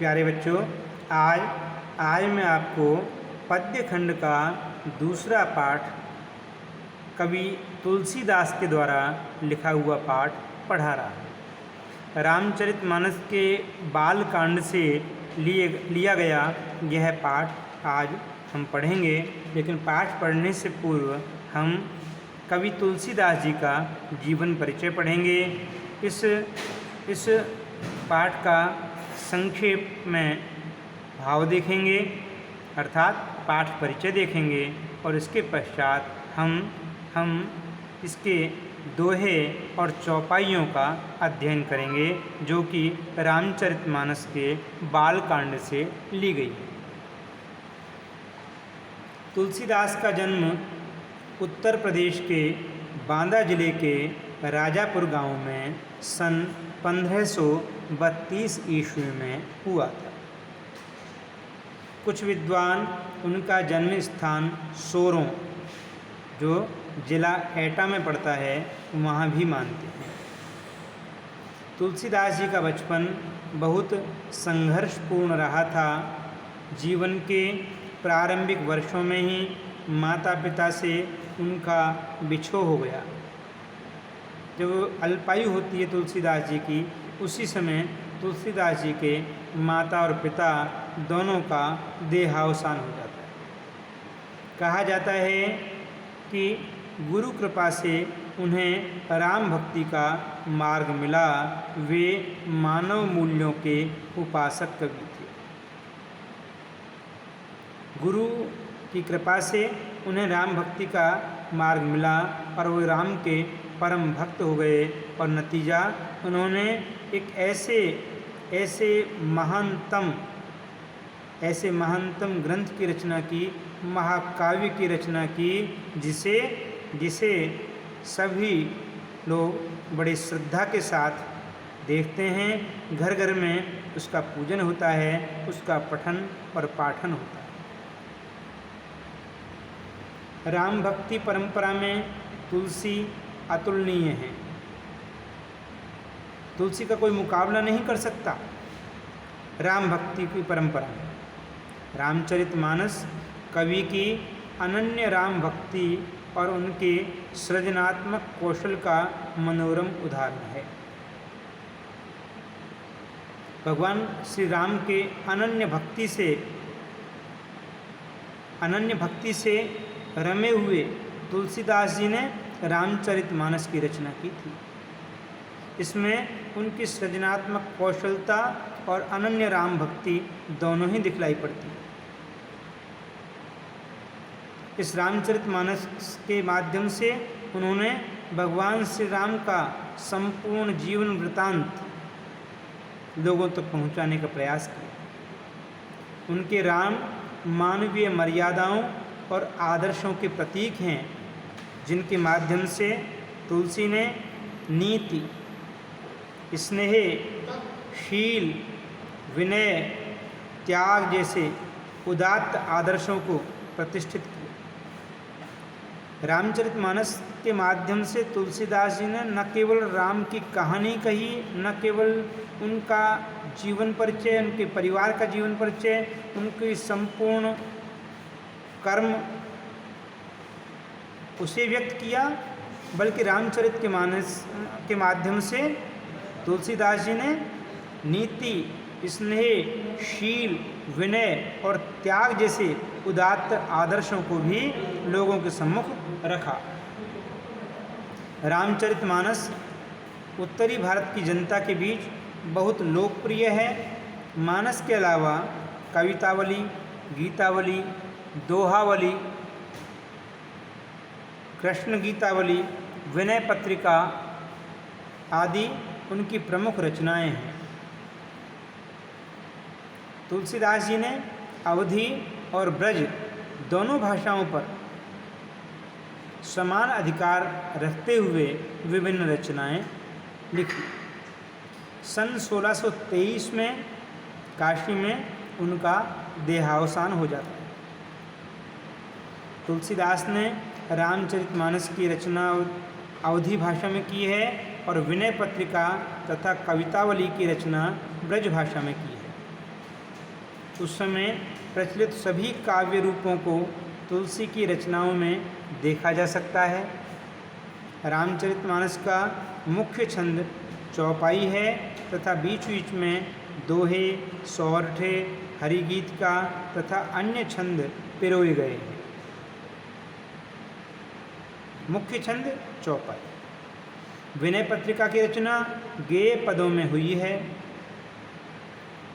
प्यारे बच्चों, आज मैं आपको पद्य खंड का दूसरा पाठ कवि तुलसीदास के द्वारा लिखा हुआ पाठ पढ़ा रहा हूँ। रामचरितमानस के बाल कांड से लिया गया यह पाठ आज हम पढ़ेंगे, लेकिन पाठ पढ़ने से पूर्व हम कवि तुलसीदास जी का जीवन परिचय पढ़ेंगे। इस पाठ का संक्षेप में भाव देखेंगे, अर्थात पाठ परिचय देखेंगे, और इसके पश्चात हम इसके दोहे और चौपाइयों का अध्ययन करेंगे, जो कि रामचरितमानस के बाल कांड से ली गई है। तुलसीदास का जन्म उत्तर प्रदेश के बांदा जिले के राजापुर गांव में सन 1532 ईस्वी में हुआ था। कुछ विद्वान उनका जन्म स्थान सोरों, जो जिला एटा में पड़ता है, वहाँ भी मानते हैं। तुलसीदास जी का बचपन बहुत संघर्षपूर्ण रहा था। जीवन के प्रारंभिक वर्षों में ही माता पिता से उनका बिछोह हो गया। जब अल्पायु होती है तुलसीदास जी की, उसी समय तुलसीदास जी के माता और पिता दोनों का देहावसान हो जाता है। कहा जाता है कि गुरु कृपा से उन्हें राम भक्ति का मार्ग मिला। वे मानव मूल्यों के उपासक कवि थे। गुरु की कृपा से उन्हें राम भक्ति का मार्ग मिला और वे राम के परम भक्त हो गए, और नतीजा उन्होंने एक ऐसे महानतम ग्रंथ की रचना की, महाकाव्य की रचना की, जिसे सभी लोग बड़े श्रद्धा के साथ देखते हैं। घर घर में उसका पूजन होता है, उसका पठन और पाठन होता है। राम भक्ति परंपरा में तुलसी अतुलनीय है। तुलसी का कोई मुकाबला नहीं कर सकता राम भक्ति की परंपरा में। रामचरितमानस कवि की अनन्य राम भक्ति और उनके सृजनात्मक कौशल का मनोरम उदाहरण है। भगवान श्री राम के अनन्य भक्ति से रमे हुए तुलसीदास जी ने रामचरितमानस की रचना की थी। इसमें उनकी सृजनात्मक कौशलता और अनन्य राम भक्ति दोनों ही दिखलाई पड़ती है। इस रामचरितमानस के माध्यम से उन्होंने भगवान श्री राम का संपूर्ण जीवन वृतांत लोगों तक पहुंचाने का प्रयास किया। उनके राम मानवीय मर्यादाओं और आदर्शों के प्रतीक हैं, जिनके माध्यम से तुलसी ने नीति, स्नेह, शील, विनय, त्याग जैसे उदात्त आदर्शों को प्रतिष्ठित किया। रामचरितमानस के माध्यम से तुलसीदास जी ने न केवल राम की कहानी कही, न केवल उनका जीवन परिचय, उनके परिवार का जीवन परिचय, उनकी संपूर्ण कर्म उसे व्यक्त किया, बल्कि रामचरितमानस के माध्यम से तुलसीदास जी ने नीति, स्नेह, शील, विनय और त्याग जैसे उदात्त आदर्शों को भी लोगों के सम्मुख रखा। रामचरितमानस उत्तरी भारत की जनता के बीच बहुत लोकप्रिय है। मानस के अलावा कवितावली, गीतावली, दोहावली, कृष्ण गीतावली, विनय पत्रिका आदि उनकी प्रमुख रचनाएं हैं। तुलसीदास जी ने अवधी और ब्रज दोनों भाषाओं पर समान अधिकार रखते हुए विभिन्न रचनाएं लिखी। सन 1623 में काशी में उनका देहावसान हो जाता है। तुलसीदास ने रामचरितमानस की रचना अवधी भाषा में की है और विनय पत्रिका तथा कवितावली की रचना ब्रज भाषा में की है। उस समय प्रचलित सभी काव्य रूपों को तुलसी की रचनाओं में देखा जा सकता है। रामचरितमानस का मुख्य छंद चौपाई है तथा बीच बीच में दोहे, सौरठे, हरिगीतिका तथा अन्य छंद पिरोए गए हैं। मुख्य छंद चौपाई। विनय पत्रिका की रचना गेय पदों में हुई है।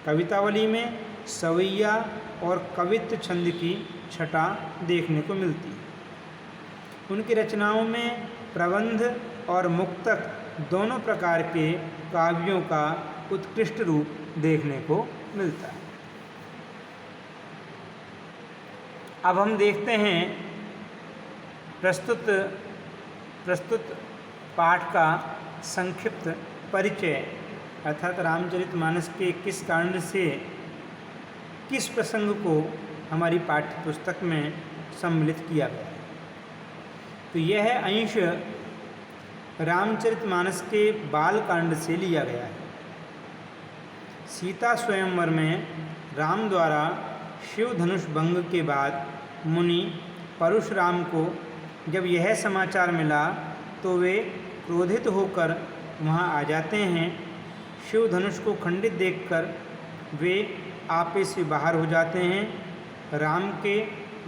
कवितावली में सवैया और कवित्व छंद की छटा देखने को मिलती है। उनकी रचनाओं में प्रबंध और मुक्तक दोनों प्रकार के काव्यों का उत्कृष्ट रूप देखने को मिलता है। अब हम देखते हैं प्रस्तुत पाठ का संक्षिप्त परिचय, अर्थात रामचरितमानस के किस कांड से किस प्रसंग को हमारी पाठ्य पुस्तक में सम्मिलित किया गया है। तो यह अंश रामचरितमानस के बाल कांड से लिया गया है। सीता स्वयंवर में राम द्वारा शिव धनुष भंग के बाद मुनि परशुराम को जब यह समाचार मिला तो वे क्रोधित होकर वहां आ जाते हैं। शिव धनुष को खंडित देखकर वे आपे से बाहर हो जाते हैं। राम के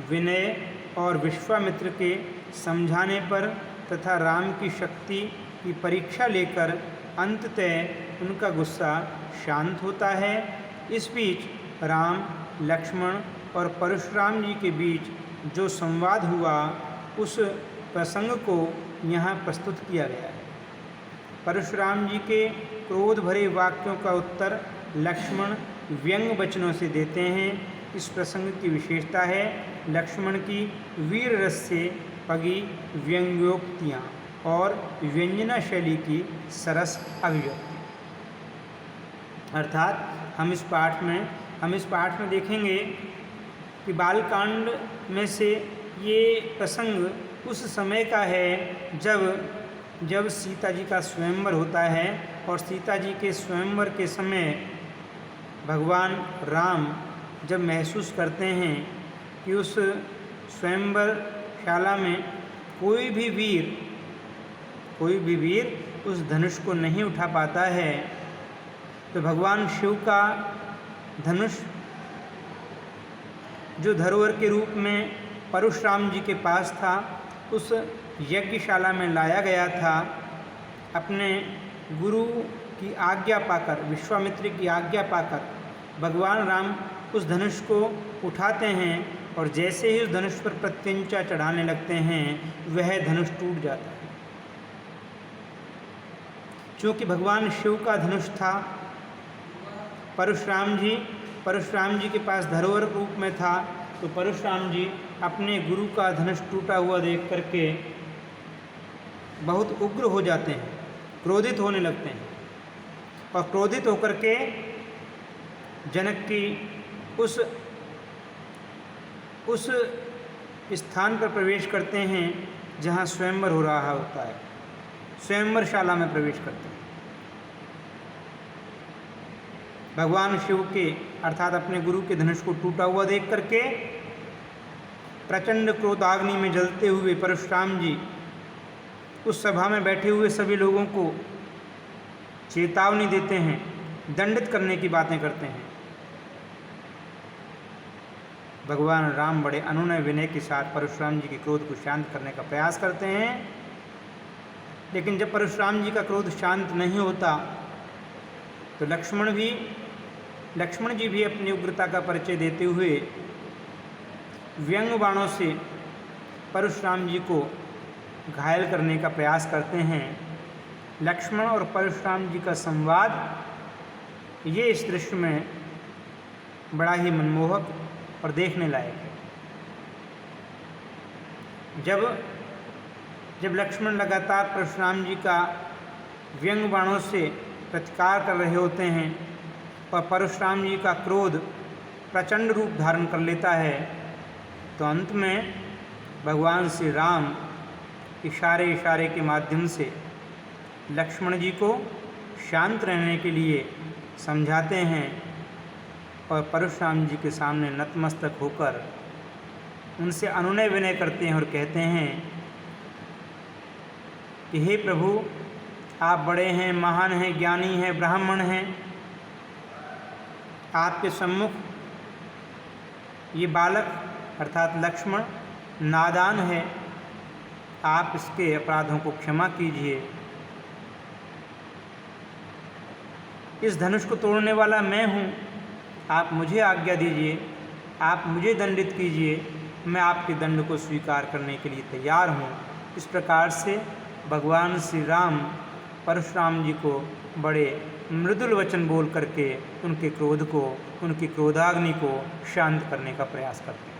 विनय और विश्वामित्र के समझाने पर तथा राम की शक्ति की परीक्षा लेकर अंततः उनका गुस्सा शांत होता है। इस बीच राम, लक्ष्मण और परशुराम जी के बीच जो संवाद हुआ उस प्रसंग को यहाँ प्रस्तुत किया गया है। परशुराम जी के क्रोध भरे वाक्यों का उत्तर लक्ष्मण व्यंग वचनों से देते हैं। इस प्रसंग की विशेषता है लक्ष्मण की वीर रस से पगी व्यंग्योक्तियाँ और व्यंजना शैली की सरस अभिव्यक्ति। अर्थात हम इस पाठ में देखेंगे कि बालकांड में से ये प्रसंग उस समय का है जब सीता जी का स्वयंवर होता है और सीता जी के स्वयंवर के समय भगवान राम जब महसूस करते हैं कि उस स्वयंवर शाला में कोई भी वीर उस धनुष को नहीं उठा पाता है, तो भगवान शिव का धनुष जो धरोहर के रूप में परशुराम जी के पास था, उस यज्ञशाला में लाया गया था। अपने गुरु की आज्ञा पाकर, विश्वामित्र की आज्ञा पाकर भगवान राम उस धनुष को उठाते हैं और जैसे ही उस धनुष पर प्रत्यंचा चढ़ाने लगते हैं वह धनुष टूट जाता है। क्योंकि भगवान शिव का धनुष था, परशुराम जी के पास धरोहर रूप में था, तो परशुराम जी अपने गुरु का धनुष टूटा हुआ देख करके बहुत उग्र हो जाते हैं, क्रोधित होने लगते हैं और क्रोधित होकर के जनक की उस स्थान पर प्रवेश करते हैं जहाँ स्वयंवर हो रहा होता है, स्वयंवर शाला में प्रवेश करते हैं। भगवान शिव के अर्थात अपने गुरु के धनुष को टूटा हुआ देख करके प्रचंड क्रोधाग्नि में जलते हुए परशुराम जी उस सभा में बैठे हुए सभी लोगों को चेतावनी देते हैं, दंडित करने की बातें करते हैं। भगवान राम बड़े अनुनय विनय के साथ परशुराम जी के क्रोध को शांत करने का प्रयास करते हैं, लेकिन जब परशुराम जी का क्रोध शांत नहीं होता तो लक्ष्मण जी भी अपनी उग्रता का परिचय देते हुए व्यंग बाणों से परशुराम जी को घायल करने का प्रयास करते हैं। लक्ष्मण और परशुराम जी का संवाद ये इस दृश्य में बड़ा ही मनमोहक और देखने लायक है। जब लक्ष्मण लगातार परशुराम जी का व्यंग बाणों से प्रतिकार कर रहे होते हैं और परशुराम जी का क्रोध प्रचंड रूप धारण कर लेता है, तो अंत में भगवान श्री राम इशारे के माध्यम से लक्ष्मण जी को शांत रहने के लिए समझाते हैं और परशुराम जी के सामने नतमस्तक होकर उनसे अनुनय विनय करते हैं और कहते हैं कि हे प्रभु, आप बड़े हैं, महान हैं, ज्ञानी हैं, ब्राह्मण हैं, आपके सम्मुख ये बालक अर्थात लक्ष्मण नादान है, आप इसके अपराधों को क्षमा कीजिए। इस धनुष को तोड़ने वाला मैं हूँ, आप मुझे आज्ञा दीजिए, आप मुझे दंडित कीजिए, मैं आपके दंड को स्वीकार करने के लिए तैयार हूँ। इस प्रकार से भगवान श्री राम परशुराम जी को बड़े मृदुल वचन बोल करके उनके क्रोध को, उनकी क्रोधाग्नि को शांत करने का प्रयास करते हैं।